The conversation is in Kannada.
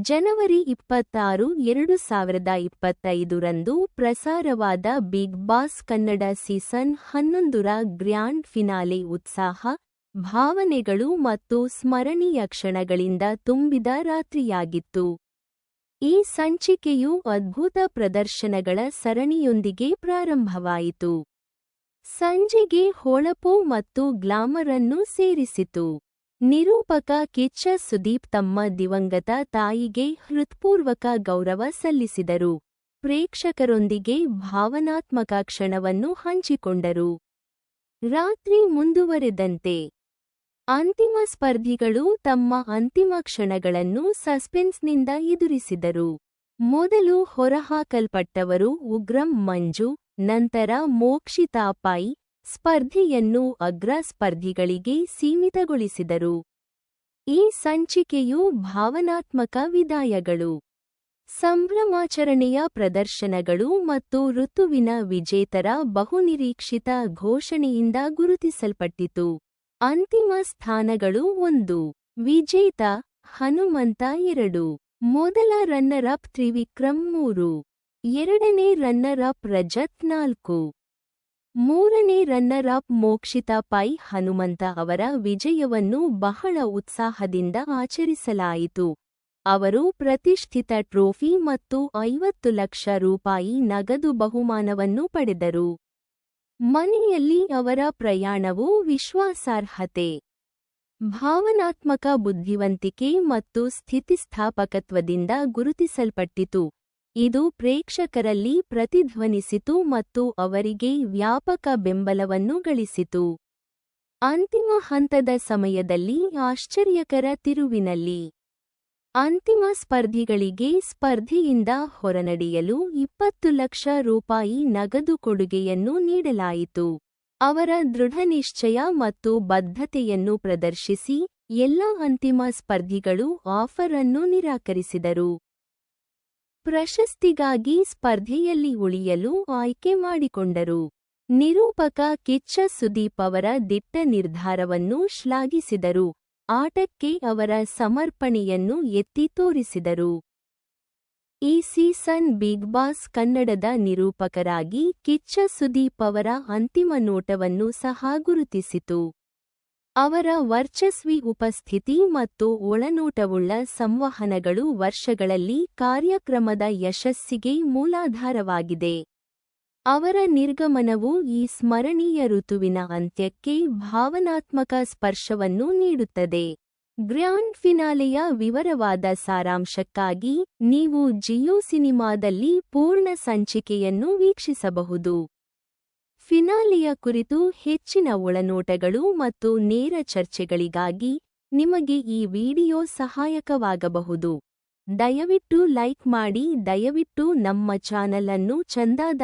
ಜನವರಿ 26, 2025 ರಂದು ಪ್ರಸಾರವಾದ ಬಿಗ್ ಬಾಸ್ ಕನ್ನಡ ಸೀಸನ್ 11 ರ ಗ್ರ್ಯಾಂಡ್ ಫಿನಾಲೆ ಉತ್ಸಾಹ, ಭಾವನೆಗಳು ಮತ್ತು ಸ್ಮರಣೀಯ ಕ್ಷಣಗಳಿಂದ ತುಂಬಿದ ರಾತ್ರಿಯಾಗಿತ್ತು. ಈ ಸಂಚಿಕೆಯು ಅದ್ಭುತ ಪ್ರದರ್ಶನಗಳ ಸರಣಿಯೊಂದಿಗೆ ಪ್ರಾರಂಭವಾಯಿತು. ಸಂಜೆಗೆ ಹೊಳಪು ಮತ್ತು ಗ್ಲಾಮರ್ ಅನ್ನು ಸೇರಿಸಿತು. ನಿರೂಪಕ ಕಿಚ್ಚ ಸುದೀಪ್ ತಮ್ಮ ದಿವಂಗತ ತಾಯಿಗೆ ಹೃತ್ಪೂರ್ವಕ ಗೌರವ ಸಲ್ಲಿಸಿದರು. ಪ್ರೇಕ್ಷಕರೊಂದಿಗೆ ಭಾವನಾತ್ಮಕ ಕ್ಷಣವನ್ನು ಹಂಚಿಕೊಂಡರು. ರಾತ್ರಿ ಮುಂದುವರೆದಂತೆ ಅಂತಿಮ ಸ್ಪರ್ಧಿಗಳು ತಮ್ಮ ಅಂತಿಮ ಕ್ಷಣಗಳನ್ನು ಸಸ್ಪೆನ್ಸ್ನಿಂದ ಎದುರಿಸಿದರು. ಮೊದಲು ಹೊರಹಾಕಲ್ಪಟ್ಟವರು ಉಗ್ರಂ ಮಂಜು, ನಂತರ ಮೋಕ್ಷಿತಾ ಪೈ ಸ್ಪರ್ಧೆಯನ್ನು ಅಗ್ರ ಸ್ಪರ್ಧಿಗಳಿಗೆ ಸೀಮಿತಗೊಳಿಸಿದರು. ಈ ಸಂಚಿಕೆಯು ಭಾವನಾತ್ಮಕ ವಿದಾಯಗಳು, ಸಂಭ್ರಮಾಚರಣೆಯ ಪ್ರದರ್ಶನಗಳು ಮತ್ತು ಋತುವಿನ ವಿಜೇತರ ಬಹುನಿರೀಕ್ಷಿತ ಘೋಷಣೆಯಿಂದ ಗುರುತಿಸಲ್ಪಟ್ಟಿತು. ಅಂತಿಮ ಸ್ಥಾನಗಳು 1. ವಿಜೇತ ಹನುಮಂತ 2. ಮೊದಲ ರನ್ನರ್ ಅಪ್ ತ್ರಿವಿಕ್ರಮ್ 3. ಎರಡನೇ ರನ್ನರ್ ಅಪ್ ರಜತ್ 4. ಮೂರನೇ ರನ್ನರ್ ಅಪ್ ಮೋಕ್ಷಿತಾ ಪೈ. ಹನುಮಂತ ಅವರ ವಿಜಯವನ್ನು ಬಹಳ ಉತ್ಸಾಹದಿಂದ ಆಚರಿಸಲಾಯಿತು. ಅವರು ಪ್ರತಿಷ್ಠಿತ ಟ್ರೋಫಿ ಮತ್ತು 50 ಲಕ್ಷ ರೂಪಾಯಿ ನಗದು ಬಹುಮಾನವನ್ನು ಪಡೆದರು. ಮನೆಯಲ್ಲಿ ಅವರ ಪ್ರಯಾಣವು ವಿಶ್ವಾಸಾರ್ಹತೆ, ಭಾವನಾತ್ಮಕ ಬುದ್ಧಿವಂತಿಕೆ ಮತ್ತು ಸ್ಥಿತಿಸ್ಥಾಪಕತ್ವದಿಂದ ಗುರುತಿಸಲ್ಪಟ್ಟಿತು. ಇದು ಪ್ರೇಕ್ಷಕರಲ್ಲಿ ಪ್ರತಿಧ್ವನಿಸಿತು ಮತ್ತು ಅವರಿಗೆ ವ್ಯಾಪಕ ಬೆಂಬಲವನ್ನು ಗಳಿಸಿತು. ಅಂತಿಮ ಹಂತದ ಸಮಯದಲ್ಲಿ ಆಶ್ಚರ್ಯಕರ ತಿರುವಿನಲ್ಲಿ ಅಂತಿಮ ಸ್ಪರ್ಧಿಗಳಿಗೆ ಸ್ಪರ್ಧೆಯಿಂದ ಹೊರನಡೆಯಲು 20 ಲಕ್ಷ ರೂಪಾಯಿ ನಗದು ಕೊಡುಗೆಯನ್ನು ನೀಡಲಾಯಿತು. ಅವರ ದೃಢನಿಶ್ಚಯ ಮತ್ತು ಬದ್ಧತೆಯನ್ನು ಪ್ರದರ್ಶಿಸಿ ಎಲ್ಲಾ ಅಂತಿಮ ಸ್ಪರ್ಧಿಗಳು ಆಫರ್ ಅನ್ನು ನಿರಾಕರಿಸಿದರು. ಪ್ರಶಸ್ತಿಗಾಗಿ ಸ್ಪರ್ಧೆಯಲ್ಲಿ ಉಳಿಯಲು ಆಯ್ಕೆ ಮಾಡಿಕೊಂಡರು. ನಿರೂಪಕ ಕಿಚ್ಚ ಸುದೀಪ್ ಅವರ ದಿಟ್ಟ ನಿರ್ಧಾರವನ್ನು ಶ್ಲಾಘಿಸಿದರು. ಆಟಕ್ಕೆ ಅವರ ಸಮರ್ಪಣೆಯನ್ನು ಎತ್ತಿ ತೋರಿಸಿದರು. ಈ ಸೀಸನ್ ಬಿಗ್ ಬಾಸ್ ಕನ್ನಡದ ನಿರೂಪಕರಾಗಿ ಕಿಚ್ಚ ಸುದೀಪ್ ಅವರ ಅಂತಿಮ ನೋಟವನ್ನು ಸಹ ಗುರುತಿಸಿತು. ಅವರ ವರ್ಚಸ್ವಿ ಉಪಸ್ಥಿತಿ ಮತ್ತು ಒಳನೋಟವುಳ್ಳ ಸಂವಹನಗಳು ವರ್ಷಗಳಲ್ಲಿ ಕಾರ್ಯಕ್ರಮದ ಯಶಸ್ಸಿಗೆ ಮೂಲಾಧಾರವಾಗಿದೆ. ಅವರ ನಿರ್ಗಮನವು ಈ ಸ್ಮರಣೀಯ ಋತುವಿನ ಅಂತ್ಯಕ್ಕೆ ಭಾವನಾತ್ಮಕ ಸ್ಪರ್ಶವನ್ನು ನೀಡುತ್ತದೆ. ಗ್ರ್ಯಾಂಡ್ ಫಿನಾಲೆಯ ವಿವರವಾದ ಸಾರಾಂಶಕ್ಕಾಗಿ ನೀವು ಜಿಯೋ ಸಿನಿಮಾದಲ್ಲಿ ಪೂರ್ಣ ಸಂಚಿಕೆಯನ್ನು ವೀಕ್ಷಿಸಬಹುದು. ಫಿನಾಲೆಯ ಕುರಿತು ಹೆಚ್ಚಿನ ಒಳನೋಟಗಳು ಮತ್ತು ನೇರ ಚರ್ಚೆಗಳಿಗಾಗಿ ನಿಮಗೆ ಈ ವಿಡಿಯೋ ಸಹಾಯಕವಾಗಬಹುದು. ದಯವಿಟ್ಟು ಲೈಕ್ ಮಾಡಿ. ದಯವಿಟ್ಟು ನಮ್ಮ ಚಾನಲ್ ಅನ್ನು ಚಂದಾದಾರ